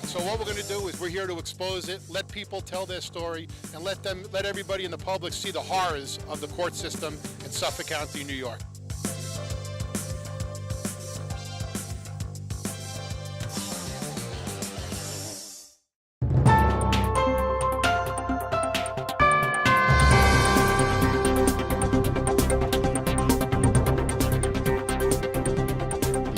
So what we're going to do is we're here to expose it, let people tell their story, and let everybody in the public see the horrors of the court system in Suffolk County, New York.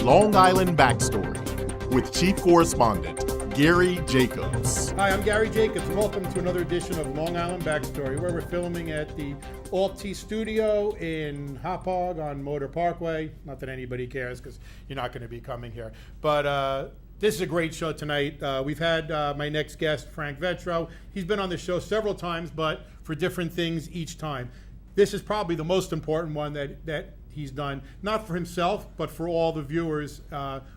Long Island Backstory with Chief Correspondent Gary Jacobs. Hi, I'm Gary Jacobs. Welcome to another edition of Long Island Backstory, where we're filming at the Alt-T studio in Hop Hog on Motor Parkway. Not that anybody cares, because you're not going to be coming here. But this is a great show tonight. We've had my next guest, Frank Vetro. He's been on the show several times, but for different things each time. This is probably the most important one that he's done, not for himself, but for all the viewers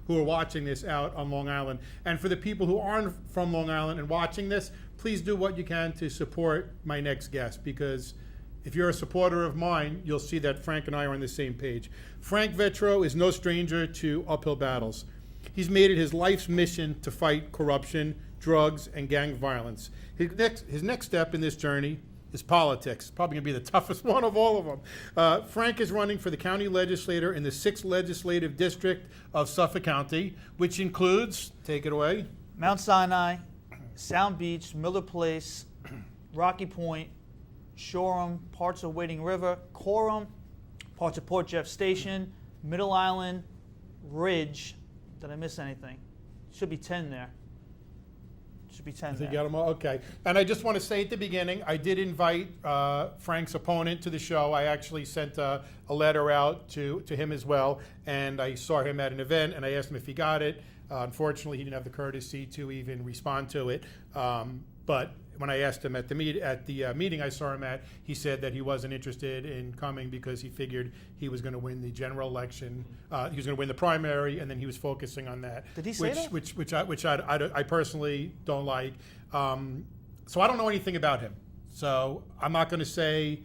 who are watching this out on Long Island. And for the people who aren't from Long Island and watching this, please do what you can to support my next guest, because if you're a supporter of mine, you'll see that Frank and I are on the same page. Frank Vetro is no stranger to uphill battles. He's made it his life's mission to fight corruption, drugs, and gang violence. His next step in this journey is politics. Probably going to be the toughest one of all of them. Frank is running for the county legislator in the 6th Legislative District of Suffolk County, which includes, take it away, Mount Sinai, Sound Beach, Miller Place, Rocky Point, Shoreham, parts of Wading River, Coram, parts of Port Jeff Station, Middle Island, Ridge. Did I miss anything? Should be 10 there. Should be 10 there. You got them all? Okay. And I just want to say at the beginning, I did invite Frank's opponent to the show. I actually sent a letter out to him as well, and I saw him at an event, and I asked him if he got it. Unfortunately, he didn't have the courtesy to even respond to it. But when I asked him at the meeting I saw him at, he said that he wasn't interested in coming because he figured he was going to win the general election. He was going to win the primary, and then he was focusing on that. Did he say that? Which I personally don't like. So I don't know anything about him. So I'm not going to say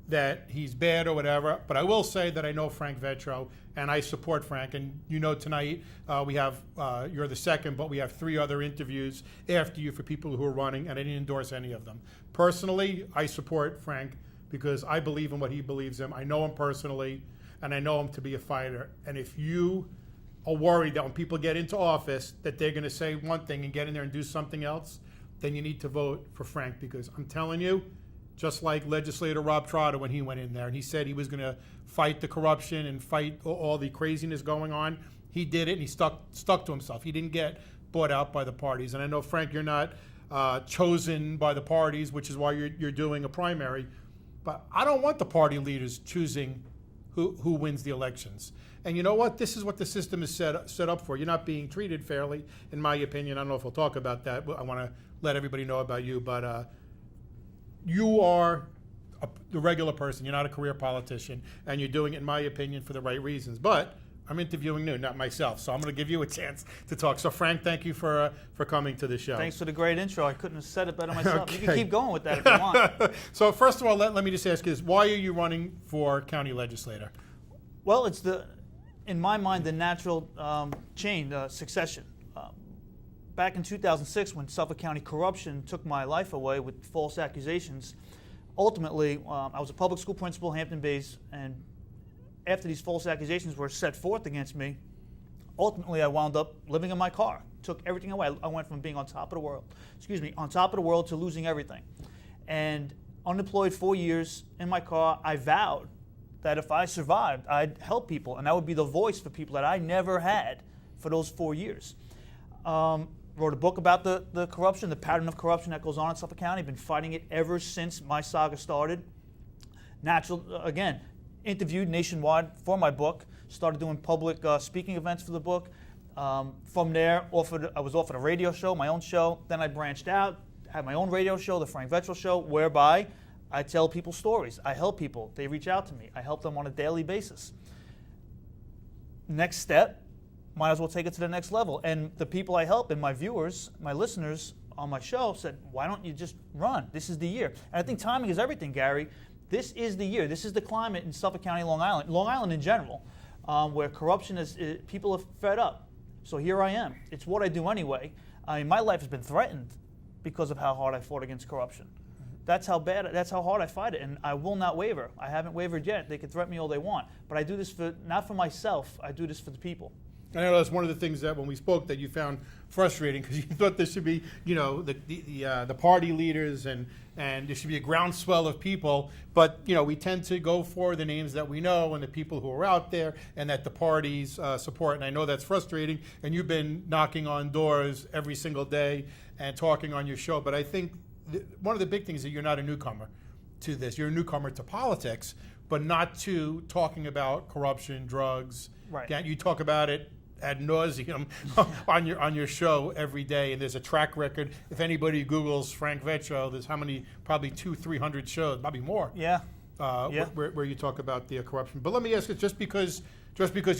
that he's bad or whatever, but I will say that I know Frank Vetro, and I support Frank. And you know, tonight we have, you're the second, but we have 3 other interviews after you for people who are running, and I didn't endorse any of them. Personally, I support Frank because I believe in what he believes in. I know him personally, and I know him to be a fighter. And if you are worried that when people get into office that they're going to say one thing and get in there and do something else, then you need to vote for Frank, because I'm telling you, just like legislator Rob Trotter when he went in there and he said he was going to fight the corruption and fight all the craziness going on, he did it, and he stuck to himself. He didn't get bought out by the parties. And I know, Frank, you're not chosen by the parties, which is why you're doing a primary. But I don't want the party leaders choosing who wins the elections. And you know what? This is what the system is set up for. You're not being treated fairly, in my opinion. I don't know if we'll talk about that. I want to let everybody know about you, but you are the regular person. You're not a career politician, and you're doing it, in my opinion, for the right reasons. But I'm interviewing you, not myself, so I'm going to give you a chance to talk. So, Frank, thank you for coming to the show. Thanks for the great intro. I couldn't have said it better myself. Okay. You can keep going with that if you want. So, first of all, let me just ask you this. Why are you running for county legislator? Well, it's in my mind, the natural chain, succession. Back in 2006, when Suffolk County corruption took my life away with false accusations, ultimately, I was a public school principal, Hampton Bays, and after these false accusations were set forth against me, ultimately I wound up living in my car. Took everything away. I went from being on top of the world to losing everything. And unemployed 4 years in my car, I vowed that if I survived, I'd help people, and I would be the voice for people that I never had for those 4 years. Wrote a book about the corruption, the pattern of corruption that goes on in Suffolk County. Been fighting it ever since my saga started. Again, interviewed nationwide for my book. Started doing public speaking events for the book. From there, I was offered a radio show, my own show. Then I branched out, had my own radio show, the Frank Vetro Show, whereby I tell people stories. I help people. They reach out to me. I help them on a daily basis. Next step, might as well take it to the next level. And the people I help and my viewers, my listeners on my show said, why don't you just run? This is the year. And I think timing is everything, Gary. This is the year. This is the climate in Suffolk County, Long Island in general, where corruption people are fed up. So here I am. It's what I do anyway. I mean, my life has been threatened because of how hard I fought against corruption. That's how hard I fight it, and I will not waver. I haven't wavered yet. They can threaten me all they want, but I do this not for myself. I do this for the people. I know that's one of the things that when we spoke that you found frustrating because you thought there should be, the party leaders and there should be a groundswell of people, but we tend to go for the names that we know and the people who are out there and that the parties support. And I know that's frustrating. And you've been knocking on doors every single day and talking on your show. But I think one of the big things is that you're not a newcomer to this. You're a newcomer to politics, but not to talking about corruption, drugs. Right. You talk about it ad nauseum on your show every day, and there's a track record. If anybody Googles Frank Vetro, there's how many? Probably 200-300 shows, probably more. Yeah. Where you talk about the corruption. But let me ask you, just because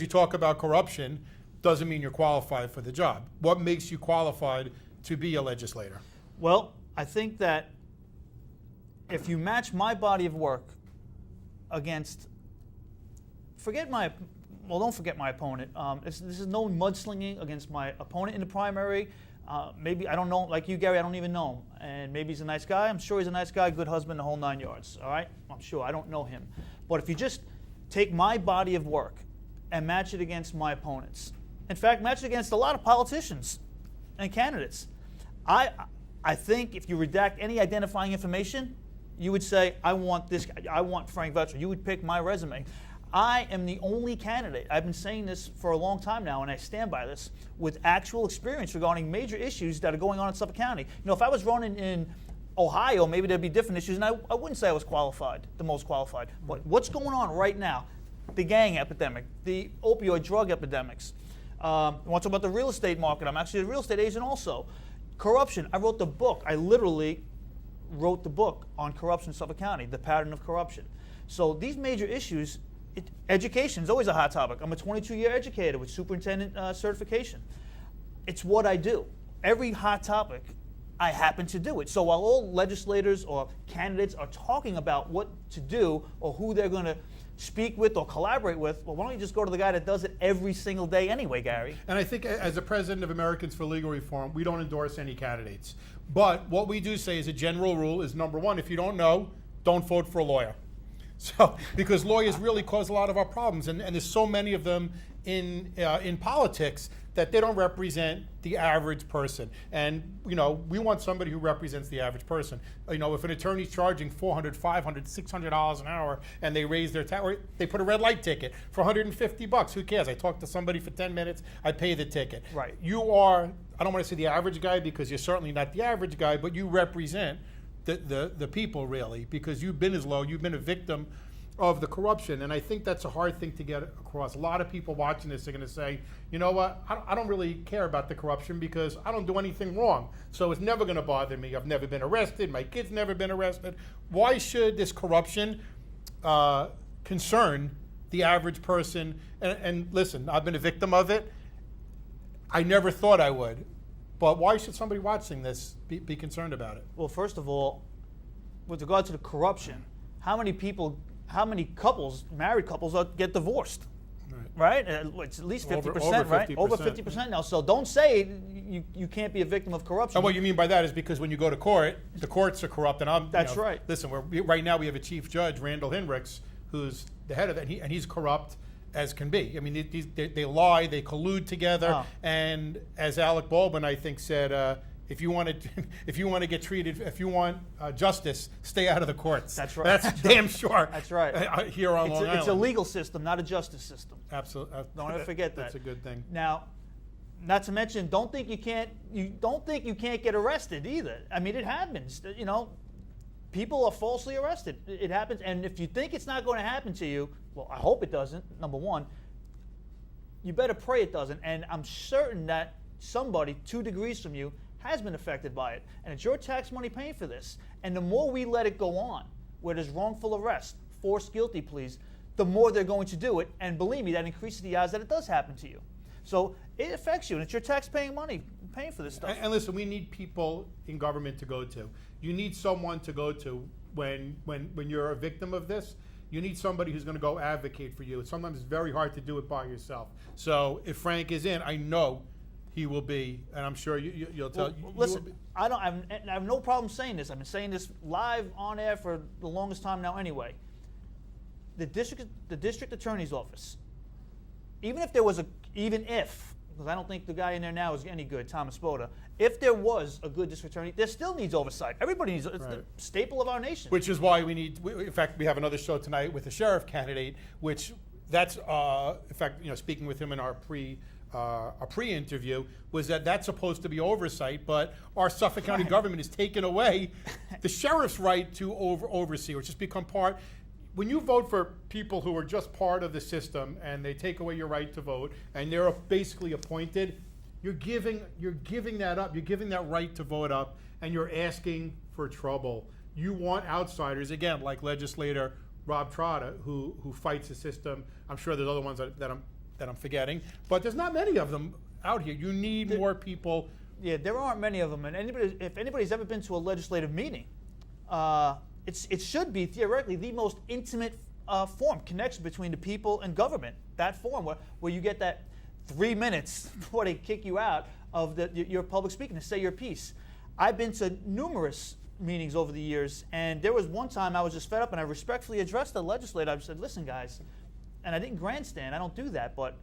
you talk about corruption doesn't mean you're qualified for the job. What makes you qualified to be a legislator? Well, I think that if you match my body of work against, don't forget my opponent. This is no mudslinging against my opponent in the primary. Maybe, I don't know, like you, Gary, I don't even know him. And maybe he's a nice guy. I'm sure he's a nice guy, good husband, the whole 9 yards. All right? I'm sure. I don't know him. But if you just take my body of work and match it against my opponents, in fact, match it against a lot of politicians and candidates, I think if you redact any identifying information, you would say, I want this guy, I want Frank Vetro. You would pick my resume. I am the only candidate, I've been saying this for a long time now, and I stand by this, with actual experience regarding major issues that are going on in Suffolk County. If I was running in Ohio, maybe there'd be different issues, and I wouldn't say I was qualified, the most qualified. But what's going on right now? The gang epidemic, the opioid drug epidemics. I want to talk about the real estate market. I'm actually a real estate agent also. Corruption. I wrote the book. I literally wrote the book on corruption in Suffolk County, the pattern of corruption. So these major issues, education is always a hot topic. I'm a 22-year educator with superintendent certification. It's what I do. Every hot topic, I happen to do it. So while all legislators or candidates are talking about what to do or who they're going to speak with or collaborate with, well, why don't you just go to the guy that does it every single day anyway, Gary? And I think as the president of Americans for Legal Reform, we don't endorse any candidates. But what we do say as a general rule is, number one, if you don't know, don't vote for a lawyer. So, because lawyers really cause a lot of our problems, and there's so many of them in politics that they don't represent the average person. And we want somebody who represents the average person. If an attorney's charging $400, $500, $600 an hour, and they raise their or they put a red light ticket for $150, who cares? I talk to somebody for 10 minutes, I pay the ticket. Right. You are, I don't want to say the average guy because you're certainly not the average guy, but you represent the people really, because you've been you've been a victim of the corruption, and I think that's a hard thing to get across. A lot of people watching this are going to say, you know what, I don't really care about the corruption because I don't do anything wrong, so it's never going to bother me. I've never been arrested, my kid's never been arrested. Why should this corruption concern the average person? And listen, I've been a victim of it. I never thought I would. But why should somebody watching this be concerned about it? Well, first of all, with regard to the corruption, how many couples, married couples, get divorced? Right? It's at least 50%, over right? 50%. Over 50% now. So don't say you can't be a victim of corruption. And what you mean by that is because when you go to court, the courts are corrupt. And That's right. Listen, right now we have a chief judge, Randall Hinrichs, who's the head of that, and he's corrupt as can be. I mean, they lie, they collude together, and as Alec Baldwin, I think, said, if you want to get treated, if you want justice, stay out of the courts. That's right. That's damn sure. That's right. Here on Long Island, it's a legal system, not a justice system. Absolutely. Don't ever forget that. That's a good thing. Now, not to mention, don't think you can't get arrested either. I mean, it happens. People are falsely arrested. It happens, and if you think it's not going to happen to you, well, I hope it doesn't, number one. You better pray it doesn't, and I'm certain that somebody 2 degrees from you has been affected by it, and it's your tax money paying for this. And the more we let it go on, where there's wrongful arrest, forced guilty pleas, the more they're going to do it, and believe me, that increases the odds that it does happen to you. So it affects you, and it's your tax-paying money paying for this stuff. And listen, we need people in government to go to. You need someone to go to when you're a victim of this. You need somebody who's going to go advocate for you. Sometimes it's very hard to do it by yourself. So if Frank is in, I know he will be, and I'm sure you'll tell. Well, listen, I have no problem saying this. I've been saying this live on air for the longest time now. Anyway, the district attorney's office, even if, because I don't think the guy in there now is any good, Thomas Spoda. If there was a good district attorney, there still needs oversight. Everybody needs. It's the staple of our nation. Which is why we need. In fact, we have another show tonight with the sheriff candidate. Which that's in fact, speaking with him in our pre-interview, was that's supposed to be oversight, but our Suffolk County government has taken away the sheriff's right to oversee, or just become part. When you vote for people who are just part of the system and they take away your right to vote and they're basically appointed, you're giving that up. You're giving that right to vote up, and you're asking for trouble. You want outsiders, again, like legislator Rob Trotta, who fights the system. I'm sure there's other ones that I'm forgetting, but there's not many of them out here. You need more people. Yeah, there aren't many of them. And if anybody's ever been to a legislative meeting, it should be theoretically the most intimate connection between the people and government. That forum where you get that 3 minutes before they kick you out of your public speaking to say your piece. I've been to numerous meetings over the years, and there was one time I was just fed up, and I respectfully addressed the legislator. I said, "Listen, guys," and I didn't grandstand. I don't do that, but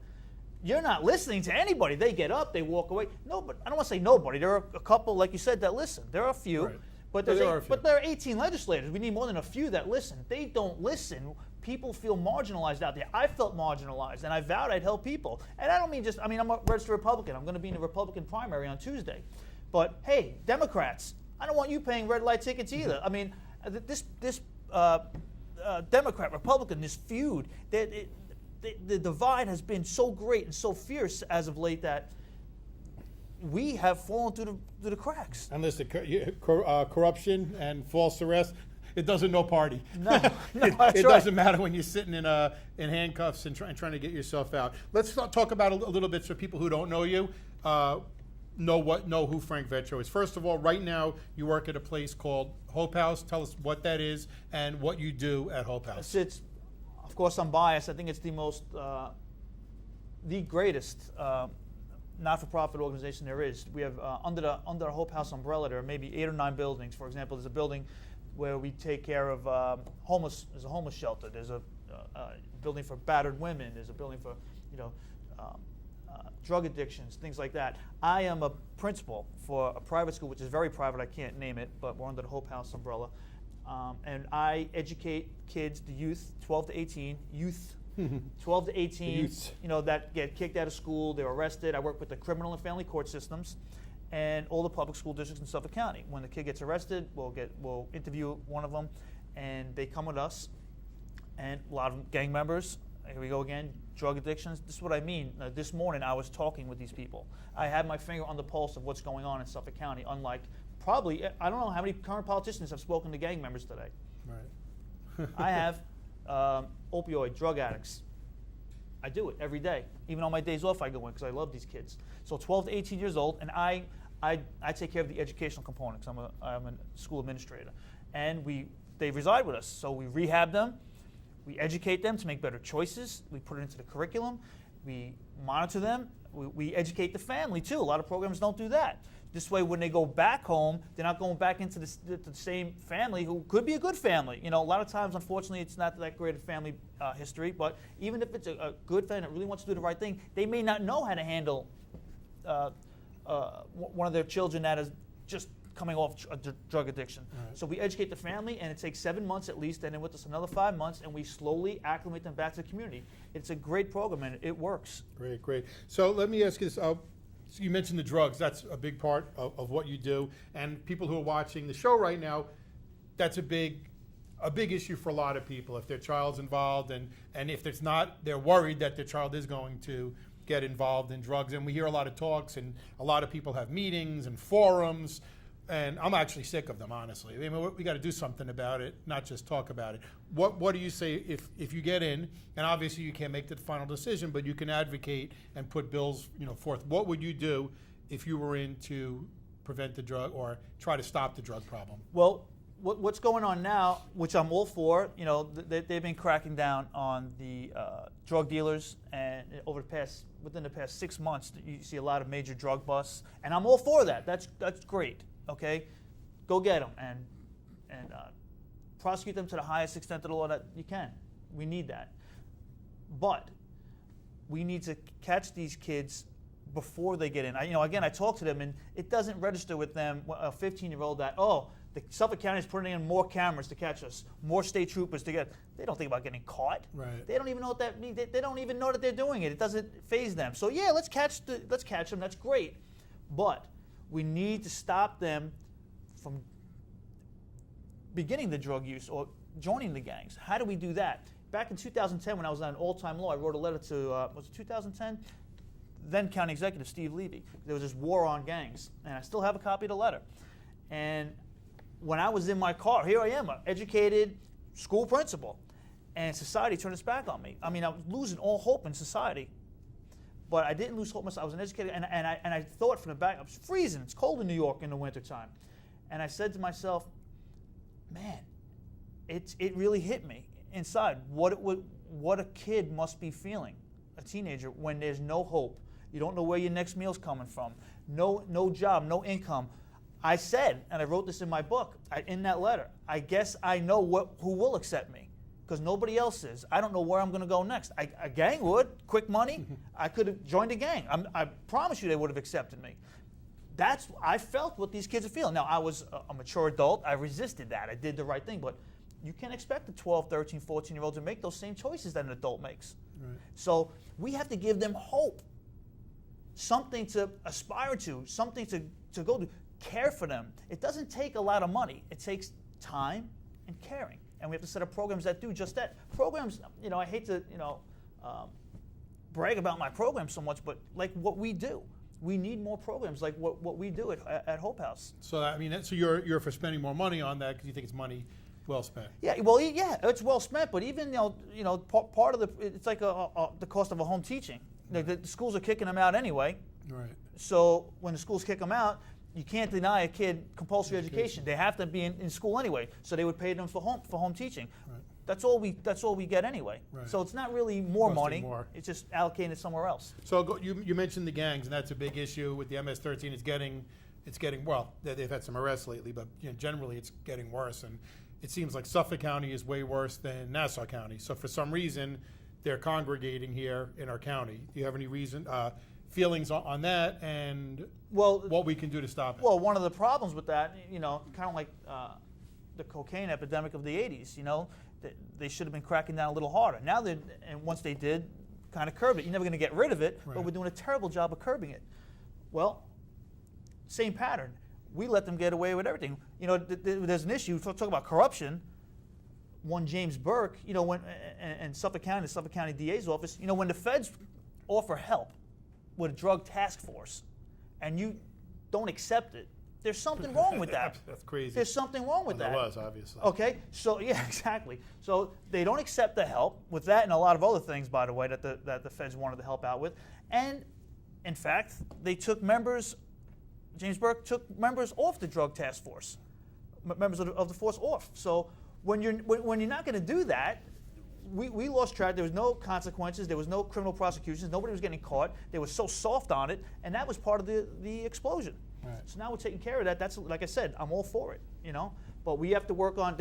you're not listening to anybody. They get up, they walk away. No, but I don't want to say nobody. There are a couple, like you said, that listen. There are a few. Right. But there are 18 legislators. We need more than a few that listen. They don't listen. People feel marginalized out there. I felt marginalized, and I vowed I'd help people. And I don't mean I'm a registered Republican. I'm going to be in the Republican primary on Tuesday. But hey, Democrats, I don't want you paying red light tickets either. I mean, this Democrat, Republican, this feud, the divide has been so great and so fierce as of late that we have fallen through the cracks. And listen, corruption and false arrest, it doesn't know party. No, it right. doesn't matter when you're sitting in handcuffs and trying to get yourself out. Let's talk about a little bit so people who don't know you know who Frank Vetro is. First of all, right now you work at a place called Hope House. Tell us what that is and what you do at Hope House. Of course, I'm biased. I think it's the greatest not-for-profit organization there is. We have under the Hope House umbrella, there are maybe 8 or 9 buildings. For example, there's a building where we take care of homeless. There's a homeless shelter. There's a building for battered women. There's a building for drug addictions, things like that. I am a principal for a private school, which is very private. I can't name it, but we're under the Hope House umbrella. And I educate kids, the youth, 12 to 18, 12 to 18, that get kicked out of school, they're arrested. I work with the criminal and family court systems and all the public school districts in Suffolk County. When the kid gets arrested, we'll interview one of them, and they come with us. And a lot of them, gang members, here we go again, drug addictions. This is what I mean. This morning I was talking with these people. I had my finger on the pulse of what's going on in Suffolk County, unlike probably, I don't know how many current politicians have spoken to gang members today. Right. I have opioid, drug addicts. I do it every day. Even on my days off I go in because I love these kids. So 12 to 18 years old, and I take care of the educational components. I'm a school administrator. And they reside with us. So we rehab them, we educate them to make better choices, we put it into the curriculum, we monitor them, we educate the family too. A lot of programs don't do that. This way, when they go back home, they're not going back into the same family who could be a good family. A lot of times, unfortunately, it's not that great a family history, but even if it's a good family that really wants to do the right thing, they may not know how to handle one of their children that is just coming off a drug addiction. Right. So we educate the family, and it takes 7 months at least, and then with us another 5 months, and we slowly acclimate them back to the community. It's a great program, and it works. Great. So let me ask you this. So you mentioned the drugs. That's a big part of what you do. And people who are watching the show right now, that's a big issue for a lot of people. If their child's involved, and if it's not, they're worried that their child is going to get involved in drugs. And we hear a lot of talks, and a lot of people have meetings and forums. And I'm actually sick of them, honestly. I mean, we got to do something about it, not just talk about it. What do you say if you get in, and obviously you can't make the final decision, but you can advocate and put bills, forth. What would you do if you were in to prevent the drug or try to stop the drug problem? Well, what's going on now, which I'm all for, they've been cracking down on the drug dealers, and within the past 6 months, you see a lot of major drug busts, and I'm all for that. That's great. Okay, go get them and prosecute them to the highest extent of the law that you can. We need that, but we need to catch these kids before they get in. I talk to them, and it doesn't register with them, a 15-year-old, that, the Suffolk County is putting in more cameras to catch us, more state troopers to get. They don't think about getting caught. Right. They don't even know what that means. They don't even know that they're doing it. It doesn't faze them. So yeah, let's catch them. That's great, but we need to stop them from beginning the drug use or joining the gangs. How do we do that? Back in 2010, when I was on all-time law, I wrote a letter to was it 2010? Then County Executive Steve Levy. There was this war on gangs, and I still have a copy of the letter. And when I was in my car, here I am, an educated school principal, and society turned its back on me. I mean, I was losing all hope in society, but I didn't lose hope myself. I was an educator, and I thought from the back, I was freezing. It's cold in New York in the wintertime. And I said to myself, man, it really hit me inside what a kid must be feeling, a teenager, when there's no hope. You don't know where your next meal's coming from, no job, no income. I said, and I wrote this in my book, in that letter, I guess I know who will accept me, because nobody else is. I don't know where I'm going to go next. A gang would, quick money. I could have joined a gang. I promise you they would have accepted me. I felt what these kids are feeling. Now, I was a mature adult. I resisted that. I did the right thing, but you can't expect a 12, 13, 14-year-old to make those same choices that an adult makes. Right. So we have to give them hope, something to aspire to, something to go to. Care for them. It doesn't take a lot of money. It takes time and caring. And we have to set up programs that do just that. Programs, I hate to, brag about my program so much, but like what we do. We need more programs like what we do at Hope House. So, so you're for spending more money on that because you think it's money well spent. Yeah, well, yeah, it's well spent, but even, part of it's like the cost of a home teaching. The schools are kicking them out anyway. Right. So when the schools kick them out, you can't deny a kid compulsory education. They have to be in school anyway. So they would pay them for home teaching. Right. That's all we get anyway. Right. So it's not really more money. More. It's just allocated somewhere else. So you mentioned the gangs, and that's a big issue with the MS-13. It's getting well. They've had some arrests lately, but generally it's getting worse. And it seems like Suffolk County is way worse than Nassau County. So for some reason, they're congregating here in our county. Do you have any feelings on that, and what we can do to stop it? Well, one of the problems with that, kind of like the cocaine epidemic of the 80s, they should have been cracking down a little harder. Now, and once they did, kind of curb it. You're never going to get rid of it, right. But we're doing a terrible job of curbing it. Well, same pattern. We let them get away with everything. There's an issue. Talk about corruption. One James Burke, and Suffolk County, the Suffolk County DA's office, when the feds offer help with a drug task force, and you don't accept it, there's something wrong with that. That's crazy. There's something wrong with that. There was, obviously. Okay, so yeah, exactly. So they don't accept the help with that, and a lot of other things, by the way, that the feds wanted to help out with. And in fact, they took members. James Burke took members off the drug task force, members of the force off. So when you're not going to do that. We lost track. There was no consequences. There was no criminal prosecutions. Nobody was getting caught. They were so soft on it, and that was part of the explosion. Right. So now we're taking care of that. That's, like I said, I'm all for it, But we have to work on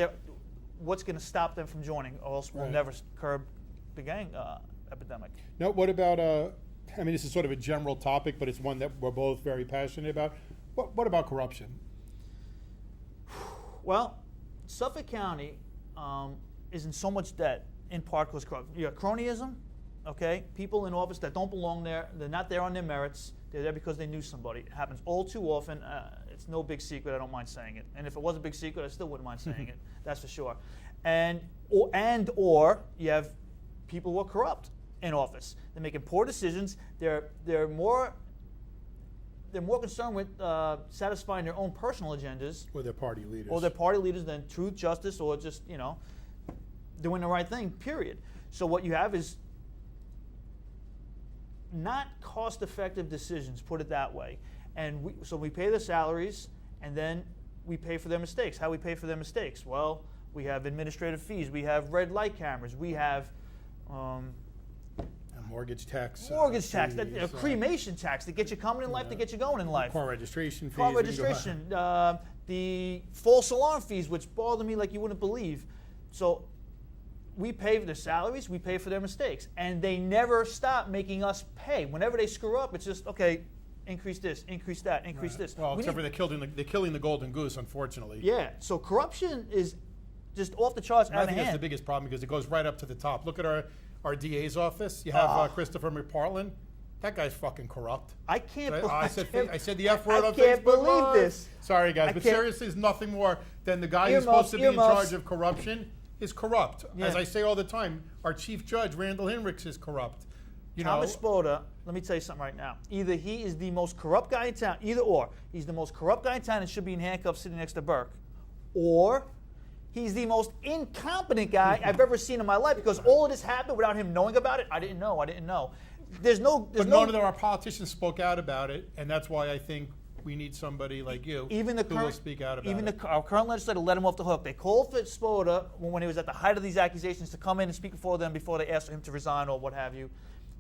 what's going to stop them from joining, or else we'll never curb the gang epidemic. Now, what about, this is sort of a general topic, but it's one that we're both very passionate about. What about corruption? Well, Suffolk County is in so much debt. In part because cronyism, okay? People in office that don't belong there, they're not there on their merits, they're there because they knew somebody. It happens all too often. It's no big secret, I don't mind saying it. And if it was a big secret, I still wouldn't mind saying it, that's for sure. Or you have people who are corrupt in office. They're making poor decisions, they're more concerned with satisfying their own personal agendas. Or their party leaders. Than truth, justice, or just, doing the right thing, period. So what you have is not cost-effective decisions, put it that way. And so we pay the salaries, and then we pay for their mistakes. How we pay for their mistakes? Well, we have administrative fees. We have red light cameras. We have mortgage tax. Cremation tax to get you coming in life, to get you going in life. Car registration fees. Car registration. The false alarm fees, which bother me like you wouldn't believe. So we pay for their salaries, we pay for their mistakes. And they never stop making us pay. Whenever they screw up, it's just, okay, increase this, increase that, increase this. Well, except for they're killing the golden goose, unfortunately. Yeah, so corruption is just off the charts, out of hand. I think that's the biggest problem because it goes right up to the top. Look at our DA's office. You have Christopher McPartland. That guy's fucking corrupt. I can't believe I said the F word on Facebook. I can't believe this. Sorry, guys, but seriously, it's nothing more than the guy who's supposed to be in charge of corruption is corrupt. Yeah. As I say all the time, our chief judge, Randall Hinrichs, is corrupt. Thomas Spoda, let me tell you something right now. Either he is the most corrupt guy in town, either or. He's the most corrupt guy in town and should be in handcuffs sitting next to Burke. Or he's the most incompetent guy I've ever seen in my life because all of this happened without him knowing about it. I didn't know. But none of our politicians spoke out about it, and that's why I think we need somebody like you who will speak out about it. Our current legislator let him off the hook. They called for Spoda when he was at the height of these accusations to come in and speak before them before they asked him to resign or what have you.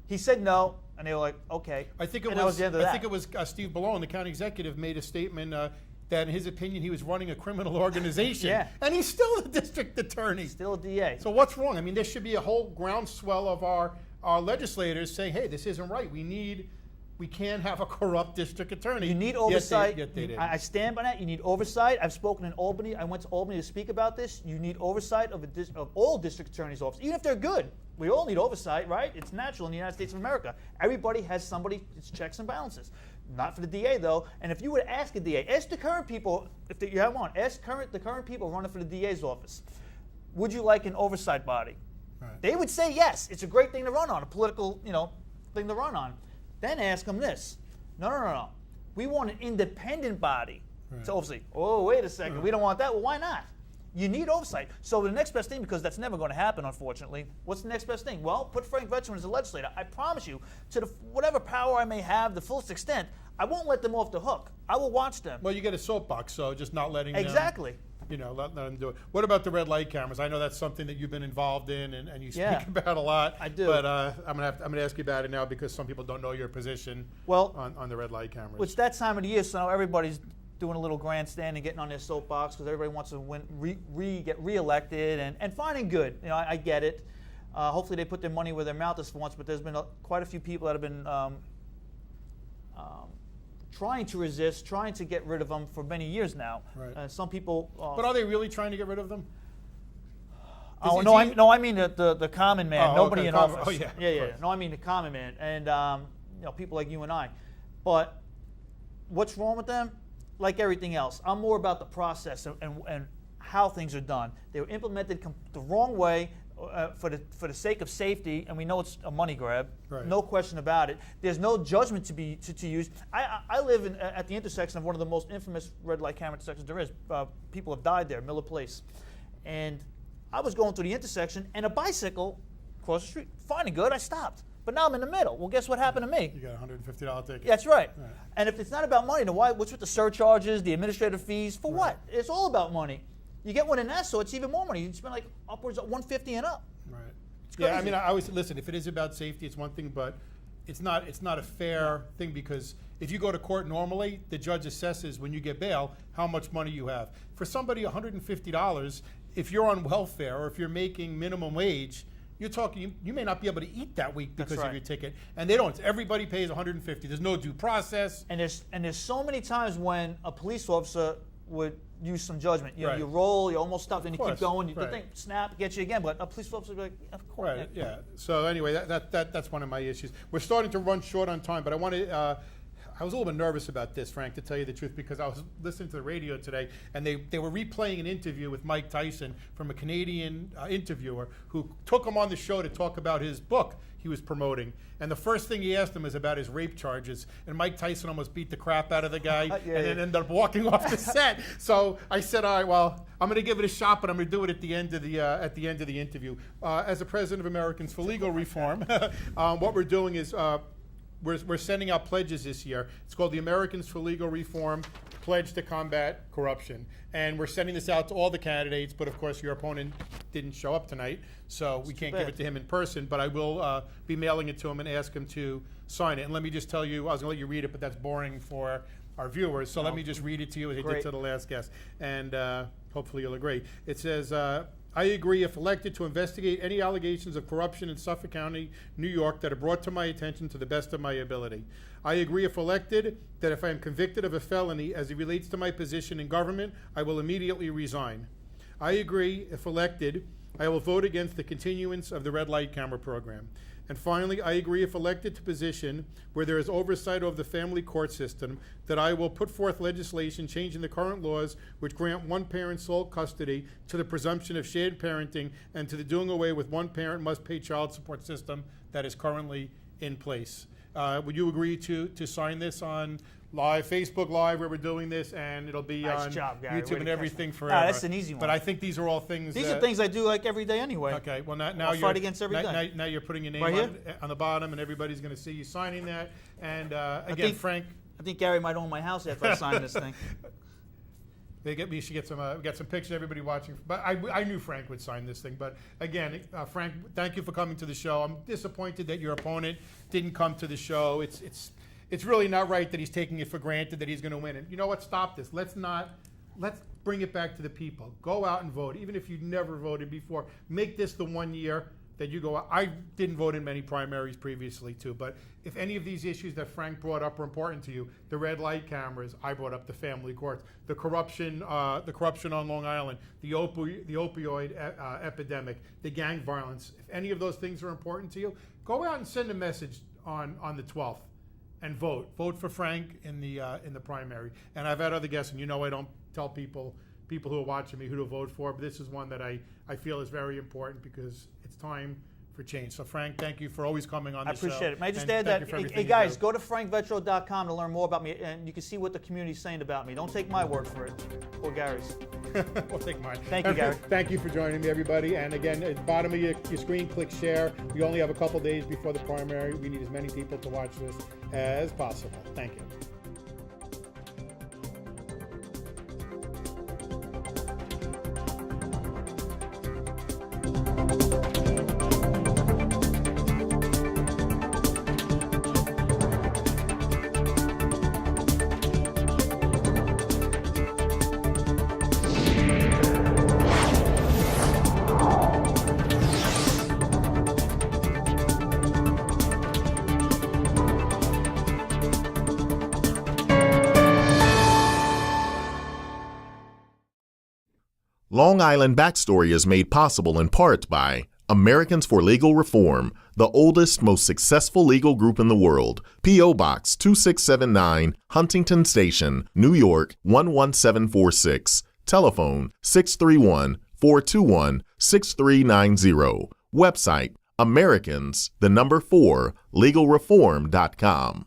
He said no, and they were like, okay. I think it was Steve Ballone, the county executive, made a statement that in his opinion he was running a criminal organization. Yeah. And he's still the district attorney. Still a DA. So what's wrong? I mean, there should be a whole groundswell of our legislators saying, hey, this isn't right. We can't have a corrupt district attorney. You need oversight. Yet they did. I stand by that. You need oversight. I've spoken in Albany. I went to Albany to speak about this. You need oversight of all district attorneys' offices, even if they're good. We all need oversight, right? It's natural in the United States of America. Everybody has somebody, it's checks and balances. Not for the DA, though. And if you were to ask a DA, ask the current people, if you have one, ask the current people running for the DA's office, would you like an oversight body? Right. They would say yes. It's a great thing to run on, a political, thing to run on. Then ask them this. No. We want an independent body to oversee. Oh, wait a second. We don't want that. Well, why not? You need oversight. So the next best thing, because that's never going to happen, unfortunately, what's the next best thing? Well, put Frank Vetro as a legislator. I promise you, to whatever power I may have, the fullest extent, I won't let them off the hook. I will watch them. Well, you get a soapbox, so just not letting them. Exactly. Let them do it. What about the red light cameras? I know that's something that you've been involved in and you speak about a lot. I do. But I'm gonna ask you about it now because some people don't know your position on the red light cameras. It's that time of the year, so now everybody's doing a little grandstand and getting on their soapbox because everybody wants to get reelected, and fine and good. I get it. Hopefully they put their money where their mouth is for once, but there's been quite a few people that have been trying to resist, trying to get rid of them for many years now. Right. Some people. But are they really trying to get rid of them? I mean the common man. Nobody in office. Oh, yeah. Yeah. No, I mean the common man, and people like you and I. But what's wrong with them? Like everything else, I'm more about the process and how things are done. They were implemented the wrong way for the sake of safety, and we know it's a money grab. Right. No question about it. There's no judgment to use. I live at the intersection of one of the most infamous red light camera intersections there is. People have died there, Miller Place, and I was going through the intersection, and a bicycle crossed the street. Fine and good, I stopped. But now I'm in the middle. Well, guess what happened to me? You got a $150 ticket. That's right. And if it's not about money, then what's with the surcharges, the administrative fees? For what? It's all about money. You get one in Nassau, it's even more money. You spend like upwards of $150 and up. Right. Yeah, I mean, I always listen. If it is about safety, it's one thing, but it's not a fair thing because if you go to court normally, the judge assesses when you get bail how much money you have. For somebody, $150, if you're on welfare or if you're making minimum wage, you're talking, you may not be able to eat that week because of your ticket. And they don't. Everybody pays $150. There's no due process. And there's so many times when a police officer would use some judgment. You roll, you almost stop, then you keep going. The thing, snap, gets you again. But a police officer would be like, of course. Right, yeah. So anyway, that's one of my issues. We're starting to run short on time, but I want to, I was a little bit nervous about this, Frank, to tell you the truth, because I was listening to the radio today, and they were replaying an interview with Mike Tyson from a Canadian interviewer who took him on the show to talk about his book he was promoting. And the first thing he asked him was about his rape charges. And Mike Tyson almost beat the crap out of the guy and then ended up walking off the set. So I said, all right, well, I'm going to give it a shot, but I'm going to do it at the end of the interview. As the president of Americans for Legal Reform, what we're doing is we're sending out pledges this year. It's called the Americans for Legal Reform Pledge to Combat Corruption. And we're sending this out to all the candidates, but of course your opponent didn't show up tonight, so we can't give it to him in person, but I will be mailing it to him and ask him to sign it. And let me just tell you, I was gonna let you read it, but that's boring for our viewers, so let me just read it to you as I did to the last guest, and hopefully you'll agree. It says, I agree, if elected, to investigate any allegations of corruption in Suffolk County, New York that are brought to my attention to the best of my ability. I agree, if elected, that if I am convicted of a felony as it relates to my position in government, I will immediately resign. I agree, if elected, I will vote against the continuance of the red light camera program. And finally, I agree, if elected to position where there is oversight of the family court system, that I will put forth legislation changing the current laws which grant one parent sole custody to the presumption of shared parenting and to the doing away with one parent must pay child support system that is currently in place. Would you agree to sign this on live, Facebook Live, where we're doing this, and it'll be on YouTube and everything forever? That's an easy one. But I think these are all things. These are things I do like every day anyway. Okay. Well, now I'll you're fight against every day. Now you're putting your name on the bottom, and everybody's going to see you signing that. And again, Frank. I think Gary might own my house after I sign this thing. We should get some pictures. Everybody watching, but I knew Frank would sign this thing. But again, Frank, thank you for coming to the show. I'm disappointed that your opponent didn't come to the show. It's really not right that he's taking it for granted that he's going to win. And you know what? Stop this. Let's bring it back to the people. Go out and vote, even if you never voted before. Make this the 1 year that you go out. I didn't vote in many primaries previously too, but if any of these issues that Frank brought up are important to you, the red light cameras, I brought up the family courts, the corruption on Long Island, the opioid epidemic, the gang violence. If any of those things are important to you, go out and send a message on the 12th. And vote for Frank in the primary. And I've had other guests, and you know I don't tell people who are watching me who to vote for, but this is one that I feel is very important because it's time for change. So Frank, thank you for always coming on the show. I appreciate it. May I just add that, hey guys, go to frankvetro.com to learn more about me, and you can see what the community's saying about me. Don't take my word for it, or Gary's. We'll take mine. Thank you, Gary. Thank you for joining me, everybody. And again, at the bottom of your screen, click share. We only have a couple days before the primary. We need as many people to watch this as possible. Thank you. Long Island Backstory is made possible in part by Americans for Legal Reform, the oldest, most successful legal group in the world. P.O. Box 2679, Huntington Station, New York 11746. Telephone 631-421-6390. Website Americans4legalreform.com.